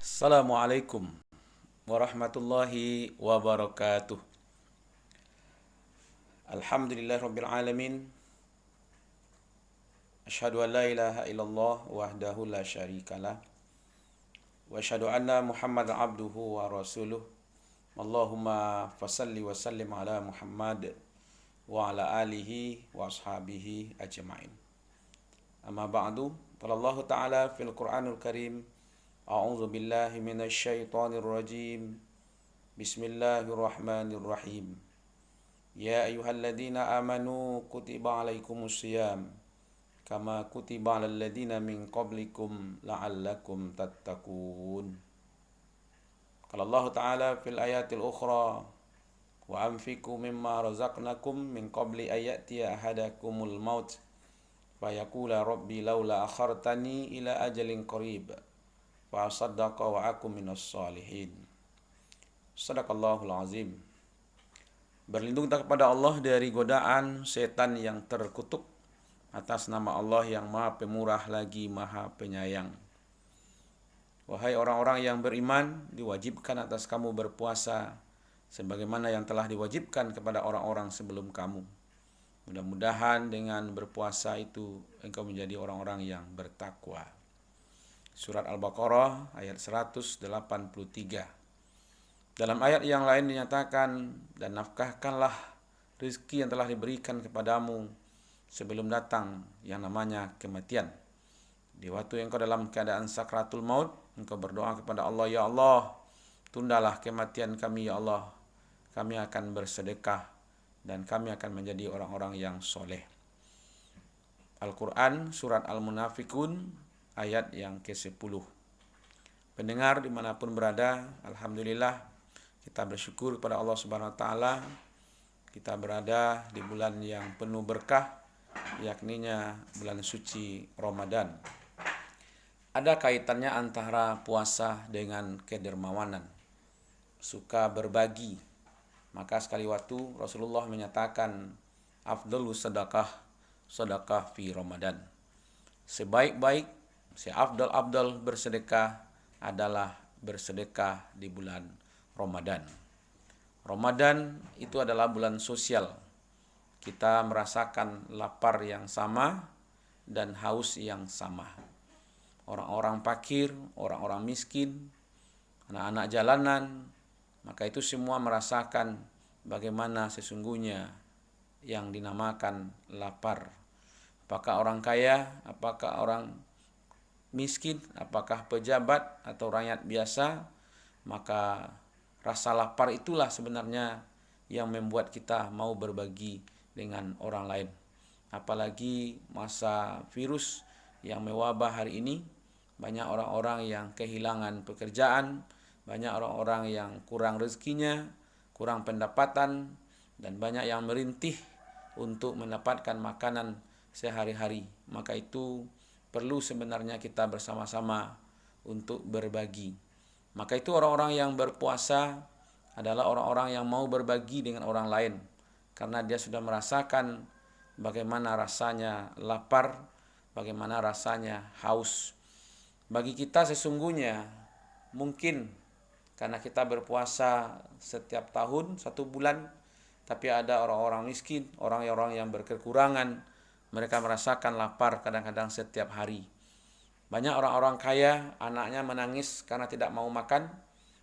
Assalamualaikum warahmatullahi wabarakatuh. Alhamdulillah rabbil alamin. Asyhadu an la ilaha illallah wahdahu la syarikalah. Wa asyhadu anna Muhammadan abduhu wa rasuluh. Allahumma fasalli wa sallim ala Muhammad wa ala alihi wa ashabihi ajma'in. Amma ba'du. Qala Allah Ta'ala fil Qur'anul Karim. A'udzu billahi minasy syaithanir rajim. Bismillahirrahmanirrahim. Ya ayyuhalladzina amanu kutiba alaikumus syiyam kama kutiba alal ladzina min qablikum la'allakum tattaqun. Qala Allah Ta'ala fil ayatil ukhra wa anfiqu mimma razaqnakum min qabli ayatiya ahadakumul maut fayaqula rabbi laula akhartani ila ajalin qarib fa asaddaqa wa akum minas salihin. Sadaqallahul azim. Berlindung kita kepada Allah dari godaan setan yang terkutuk atas nama Allah yang Maha Pemurah lagi Maha Penyayang. Wahai orang-orang yang beriman, diwajibkan atas kamu berpuasa sebagaimana yang telah diwajibkan kepada orang-orang sebelum kamu. Mudah-mudahan dengan berpuasa itu engkau menjadi orang-orang yang bertakwa. Surat Al-Baqarah ayat 183. Dalam ayat yang lain dinyatakan, dan nafkahkanlah rezeki yang telah diberikan kepadamu sebelum datang yang namanya kematian. Di waktu engkau dalam keadaan sakratul maut, engkau berdoa kepada Allah, ya Allah, tundalah kematian kami, ya Allah. Kami akan bersedekah dan kami akan menjadi orang-orang yang soleh. Al-Quran, surat Al-Munafikun, ayat yang ke-10. Pendengar dimanapun berada, alhamdulillah, kita bersyukur kepada Allah Subhanahu Wa Taala. Kita berada di bulan yang penuh berkah, yakninya bulan suci Ramadan. Ada kaitannya antara puasa dengan kedermawanan, suka berbagi. Maka sekali waktu Rasulullah menyatakan, afdalu sedekah fi Ramadan. Sebaik-baik, seafdal bersedekah adalah bersedekah di bulan Ramadan. Ramadan itu adalah bulan sosial. Kita merasakan lapar yang sama dan haus yang sama. Orang-orang fakir, orang-orang miskin, anak-anak jalanan, maka itu semua merasakan bagaimana sesungguhnya yang dinamakan lapar. Apakah orang kaya, apakah orang miskin, apakah pejabat atau rakyat biasa, maka rasa lapar itulah sebenarnya yang membuat kita mau berbagi dengan orang lain. Apalagi masa virus yang mewabah hari ini, banyak orang-orang yang kehilangan pekerjaan, banyak orang-orang yang kurang rezekinya, kurang pendapatan, dan banyak yang merintih untuk mendapatkan makanan sehari-hari. Maka itu perlu sebenarnya kita bersama-sama untuk berbagi. Maka itu orang-orang yang berpuasa adalah orang-orang yang mau berbagi dengan orang lain, karena dia sudah merasakan bagaimana rasanya lapar, bagaimana rasanya haus. Bagi kita sesungguhnya mungkin karena kita berpuasa setiap tahun 1 bulan, tapi ada orang-orang miskin, orang-orang yang berkekurangan, mereka merasakan lapar kadang-kadang setiap hari. Banyak orang-orang kaya, anaknya menangis karena tidak mau makan,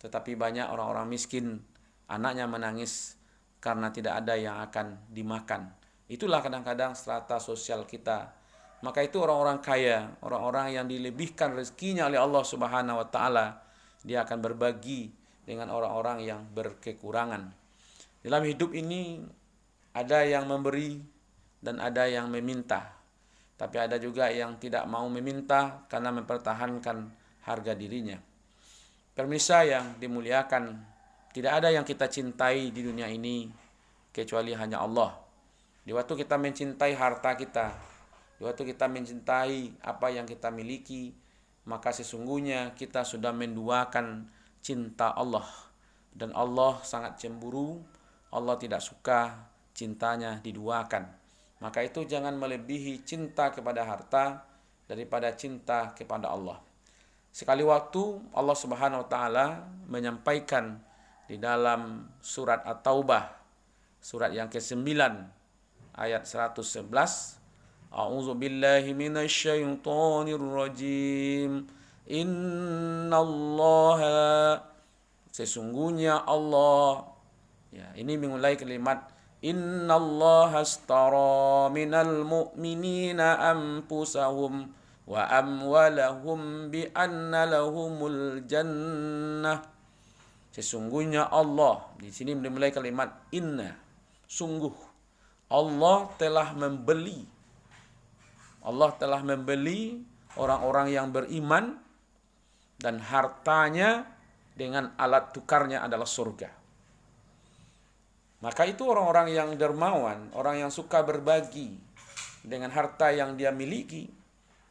tetapi banyak orang-orang miskin, anaknya menangis karena tidak ada yang akan dimakan. Itulah kadang-kadang strata sosial kita. Maka itu orang-orang kaya, orang-orang yang dilebihkan rezekinya oleh Allah Subhanahu Wa Taala, dia akan berbagi dengan orang-orang yang berkekurangan. Dalam hidup ini ada yang memberi dan ada yang meminta. Tapi ada juga yang tidak mau meminta karena mempertahankan harga dirinya. Pemirsa yang dimuliakan, tidak ada yang kita cintai di dunia ini kecuali hanya Allah. Di waktu kita mencintai harta kita, di waktu kita mencintai apa yang kita miliki, maka sesungguhnya kita sudah menduakan cinta Allah. Dan Allah sangat cemburu, Allah tidak suka cintanya diduakan. Maka itu jangan melebihi cinta kepada harta daripada cinta kepada Allah. Sekali waktu Allah Subhanahu wa taala menyampaikan di dalam surat At-Taubah, surat yang ke-9 ayat 111, A'udzu billahi minasyaitonir rajim. Innallaha, sesungguhnya Allah. Ya, ini memulai kalimat innallaha astara minal mu'minina anfusahum wa amwalahum bi anna lahumul jannah. Sesungguhnya Allah, di sini dimulai kalimat inna, sungguh Allah telah membeli orang-orang yang beriman dan hartanya dengan alat tukarnya adalah surga. Maka itu orang-orang yang dermawan, orang yang suka berbagi dengan harta yang dia miliki,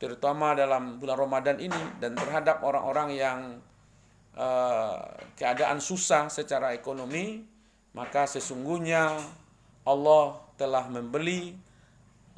terutama dalam bulan Ramadan ini, dan terhadap orang-orang yang keadaan susah secara ekonomi, maka sesungguhnya Allah telah membeli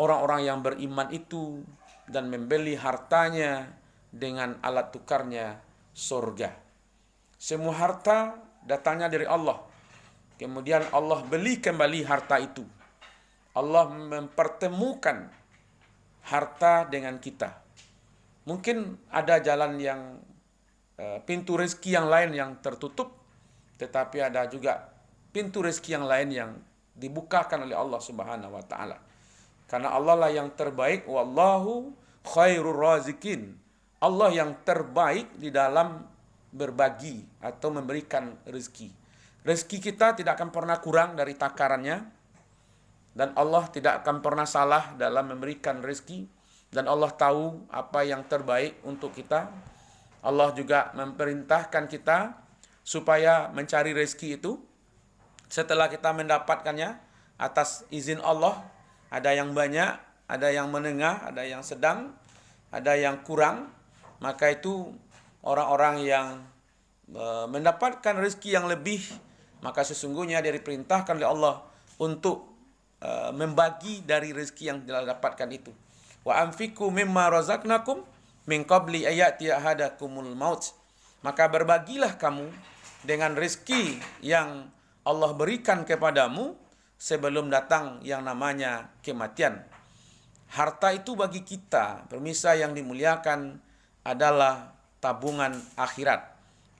orang-orang yang beriman itu dan membeli hartanya dengan alat tukarnya surga. Semua harta datangnya dari Allah. Kemudian Allah beli kembali harta itu. Allah mempertemukan harta dengan kita. Mungkin ada jalan yang pintu rezeki yang lain yang tertutup, tetapi ada juga pintu rezeki yang lain yang dibukakan oleh Allah Subhanahu wa taala. Karena Allah lah yang terbaik, wallahu khairur razikin. Allah yang terbaik di dalam berbagi atau memberikan rezeki. Rezeki kita tidak akan pernah kurang dari takarannya, dan Allah tidak akan pernah salah dalam memberikan rezeki, dan Allah tahu apa yang terbaik untuk kita. Allah juga memerintahkan kita supaya mencari rezeki itu setelah kita mendapatkannya atas izin Allah. Ada yang banyak, ada yang menengah, ada yang sedang, ada yang kurang. Maka itu orang-orang yang mendapatkan rezeki yang lebih, maka sesungguhnya dia diperintahkan oleh Allah untuk membagi dari rezeki yang dia dapatkan itu. Wa anfiqu mimma razaqnakum min qabli ayati ahadakumul maut. Maka berbagilah kamu dengan rezeki yang Allah berikan kepadamu sebelum datang yang namanya kematian. Harta itu bagi kita, pemirsa yang dimuliakan, adalah tabungan akhirat.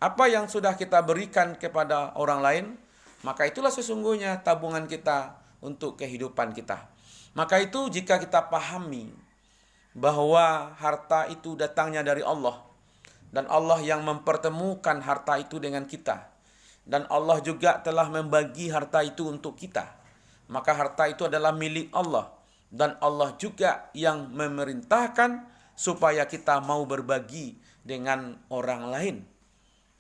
Apa yang sudah kita berikan kepada orang lain, maka itulah sesungguhnya tabungan kita untuk kehidupan kita. Maka itu jika kita pahami bahwa harta itu datangnya dari Allah, dan Allah yang mempertemukan harta itu dengan kita, dan Allah juga telah membagi harta itu untuk kita, maka harta itu adalah milik Allah, dan Allah juga yang memerintahkan supaya kita mau berbagi dengan orang lain,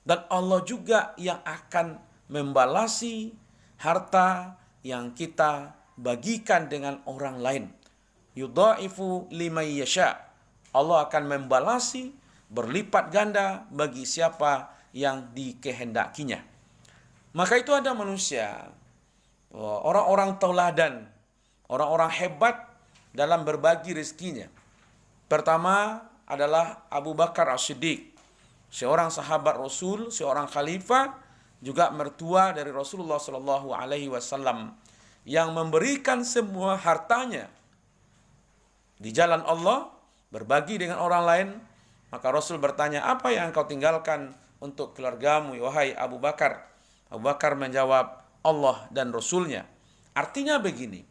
dan Allah juga yang akan membalasi harta yang kita bagikan dengan orang lain. Yudha'ifu liman yasha. Allah akan membalasi berlipat ganda bagi siapa yang dikehendakinya. Maka itu ada manusia, orang-orang tauladan, orang-orang hebat dalam berbagi rezekinya. Pertama adalah Abu Bakar As-Siddiq, seorang sahabat Rasul, seorang khalifah, juga mertua dari Rasulullah Shallallahu Alaihi Wasallam, yang memberikan semua hartanya di jalan Allah, berbagi dengan orang lain. Maka Rasul bertanya, apa yang engkau tinggalkan untuk keluargamu, wahai Abu Bakar? Abu Bakar menjawab, Allah dan Rasulnya. Artinya begini,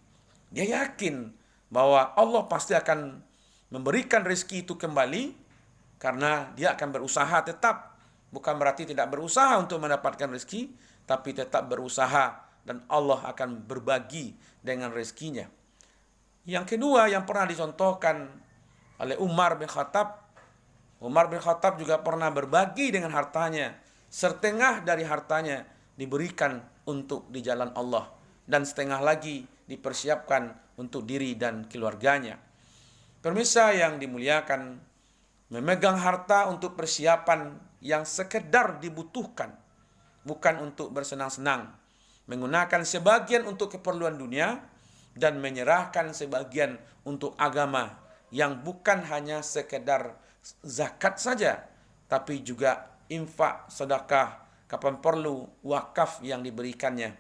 dia yakin bahwa Allah pasti akan memberikan rezeki itu kembali, karena dia akan berusaha tetap. Bukan berarti tidak berusaha untuk mendapatkan rezeki, tapi tetap berusaha, dan Allah akan berbagi dengan rezekinya. Yang kedua yang pernah dicontohkan oleh Umar bin Khattab, Umar bin Khattab juga pernah berbagi dengan hartanya. Setengah dari hartanya diberikan untuk di jalan Allah, dan setengah lagi dipersiapkan untuk diri dan keluarganya. Pemirsa yang dimuliakan, memegang harta untuk persiapan yang sekedar dibutuhkan, bukan untuk bersenang-senang, menggunakan sebagian untuk keperluan dunia, dan menyerahkan sebagian untuk agama, yang bukan hanya sekedar zakat saja, tapi juga infak, sedekah, kapan perlu, wakaf yang diberikannya.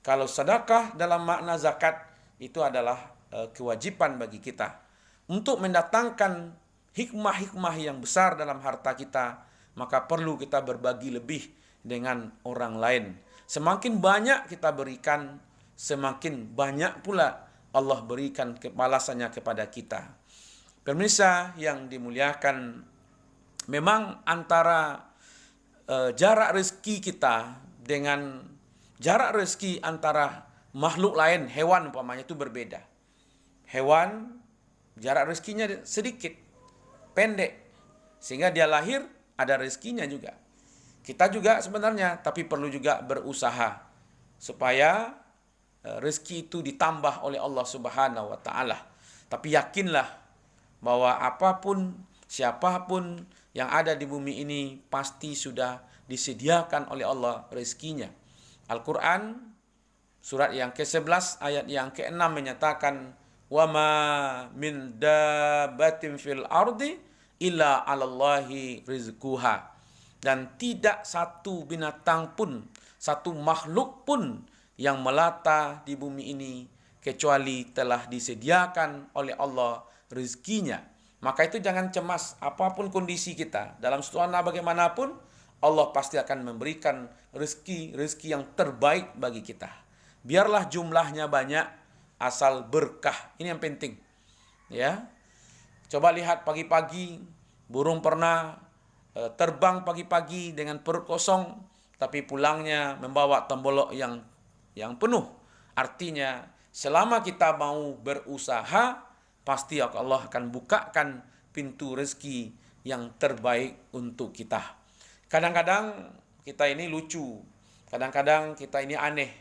Kalau sedekah dalam makna zakat, itu adalah kewajiban bagi kita. Untuk mendatangkan hikmah-hikmah yang besar dalam harta kita, maka perlu kita berbagi lebih dengan orang lain. Semakin banyak kita berikan, semakin banyak pula Allah berikan balasannya kepada kita. Pemirsa yang dimuliakan, memang antara jarak rezeki kita dengan jarak rezeki antara makhluk lain, hewan umpamanya, itu berbeda. Hewan jarak rezekinya sedikit, pendek, sehingga dia lahir ada rezekinya juga. Kita juga sebenarnya, tapi perlu juga berusaha supaya rezeki itu ditambah oleh Allah Subhanahu wa taala. Tapi yakinlah bahwa apapun, siapapun yang ada di bumi ini pasti sudah disediakan oleh Allah rezekinya. Al-Quran surat yang ke-11 ayat yang ke-6 menyatakan, wa ma min dabbatin fil ardi illa 'alallahi rizquha. Dan tidak satu binatang pun, satu makhluk pun yang melata di bumi ini kecuali telah disediakan oleh Allah rezekinya. Maka itu jangan cemas, apapun kondisi kita, dalam suasana bagaimanapun, Allah pasti akan memberikan rezeki yang terbaik bagi kita. Biarlah jumlahnya banyak, asal berkah. Ini yang penting. Ya. Coba lihat pagi-pagi, burung pernah terbang pagi-pagi dengan perut kosong, tapi pulangnya membawa tembolok yang penuh. Artinya, selama kita mau berusaha, pasti Allah akan bukakan pintu rezeki yang terbaik untuk kita. Kadang-kadang kita ini lucu, kadang-kadang kita ini aneh.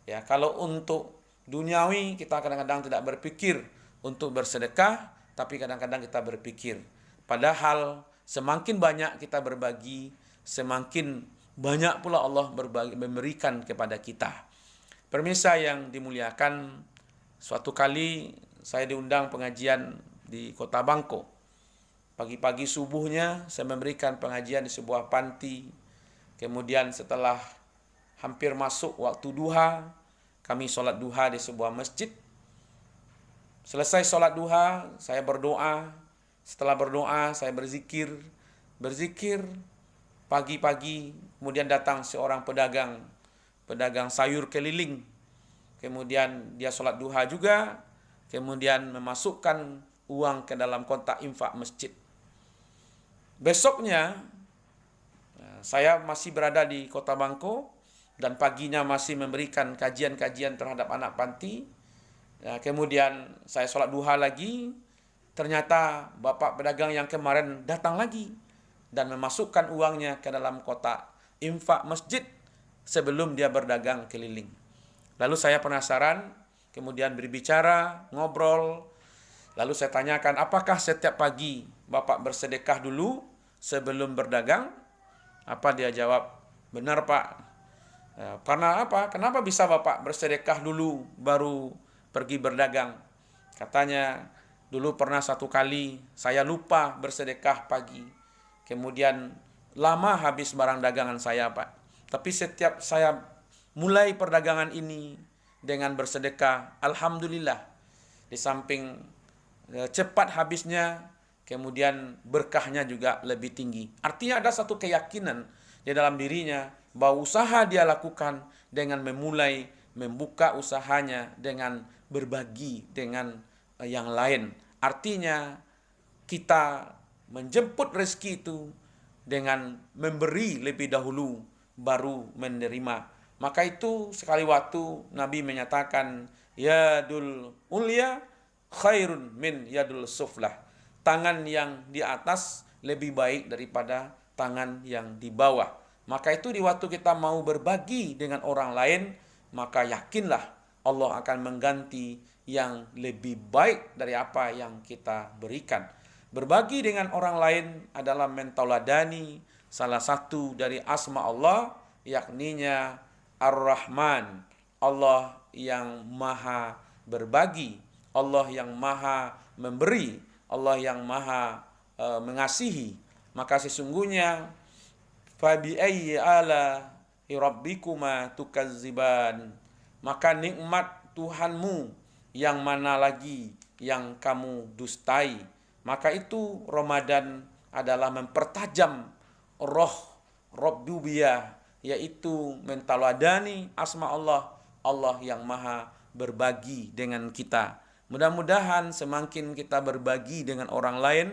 Ya, kalau untuk duniawi kita kadang-kadang tidak berpikir untuk bersedekah, tapi kadang-kadang kita berpikir. Padahal semakin banyak kita berbagi, semakin banyak pula Allah memberikan kepada kita. Pemirsa yang dimuliakan, suatu kali saya diundang pengajian di Kota Bangko. Pagi-pagi subuhnya saya memberikan pengajian di sebuah panti. Kemudian setelah hampir masuk waktu duha, kami sholat duha di sebuah masjid. Selesai sholat duha, saya berdoa. Setelah berdoa, saya berzikir. Pagi-pagi, kemudian datang seorang pedagang sayur keliling. Kemudian dia sholat duha juga. Kemudian memasukkan uang ke dalam kotak infak masjid. Besoknya, saya masih berada di Kota Bangko, dan paginya masih memberikan kajian-kajian terhadap anak panti. Kemudian saya sholat duha lagi, ternyata bapak pedagang yang kemarin datang lagi dan memasukkan uangnya ke dalam kotak infak masjid sebelum dia berdagang keliling. Lalu saya penasaran, kemudian berbicara, ngobrol. Lalu saya tanyakan, apakah setiap pagi Bapak bersedekah dulu sebelum berdagang? Apa dia jawab, benar Pak. Karena apa? Kenapa bisa Bapak bersedekah dulu baru pergi berdagang? Katanya, dulu pernah satu kali saya lupa bersedekah pagi. Kemudian lama habis barang dagangan saya Pak. Tapi setiap saya mulai perdagangan ini dengan bersedekah, alhamdulillah, di samping cepat habisnya, kemudian berkahnya juga lebih tinggi. Artinya ada satu keyakinan di dalam dirinya bahwa usaha dia lakukan dengan membuka usahanya dengan berbagi dengan yang lain. Artinya kita menjemput rezeki itu dengan memberi lebih dahulu baru menerima. Maka itu sekali waktu Nabi menyatakan, yadul ulya khairun min yadul suflah. Tangan yang di atas lebih baik daripada tangan yang di bawah. Maka itu di waktu kita mau berbagi dengan orang lain, maka yakinlah Allah akan mengganti yang lebih baik dari apa yang kita berikan. Berbagi dengan orang lain adalah mentauladani salah satu dari asma Allah, yakninya Ar-Rahman, Allah yang maha berbagi, Allah yang maha memberi, Allah yang maha mengasihi, Maka sesungguhnya fabi ayyi ala rabbikuma tukazziban, maka nikmat Tuhanmu yang mana lagi yang kamu dustai. Maka itu Ramadan adalah mempertajam roh Rabbubiyah, yaitu mentaladani asma Allah, Allah yang maha berbagi dengan kita. Mudah-mudahan semakin kita berbagi dengan orang lain,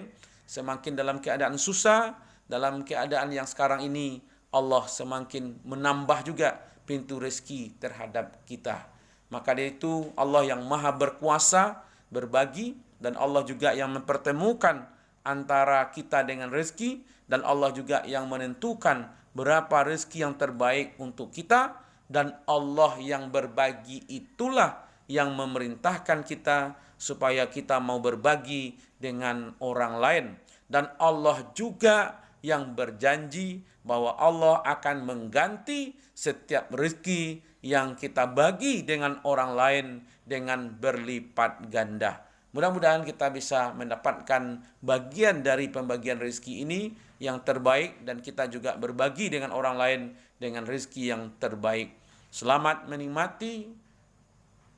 semakin dalam keadaan susah, dalam keadaan yang sekarang ini, Allah semakin menambah juga pintu rezeki terhadap kita. Maka dari itu Allah yang maha berkuasa berbagi, dan Allah juga yang mempertemukan antara kita dengan rezeki, dan Allah juga yang menentukan berapa rezeki yang terbaik untuk kita, dan Allah yang berbagi itulah yang memerintahkan kita supaya kita mau berbagi dengan orang lain. Dan Allah juga yang berjanji bahwa Allah akan mengganti setiap rezeki yang kita bagi dengan orang lain dengan berlipat ganda. Mudah-mudahan kita bisa mendapatkan bagian dari pembagian rezeki ini yang terbaik, dan kita juga berbagi dengan orang lain dengan rezeki yang terbaik. Selamat menikmati.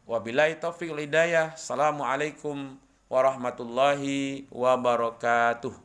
Wabillahi taufiq wal hidayah. Assalamualaikum warahmatullahi wabarakatuh.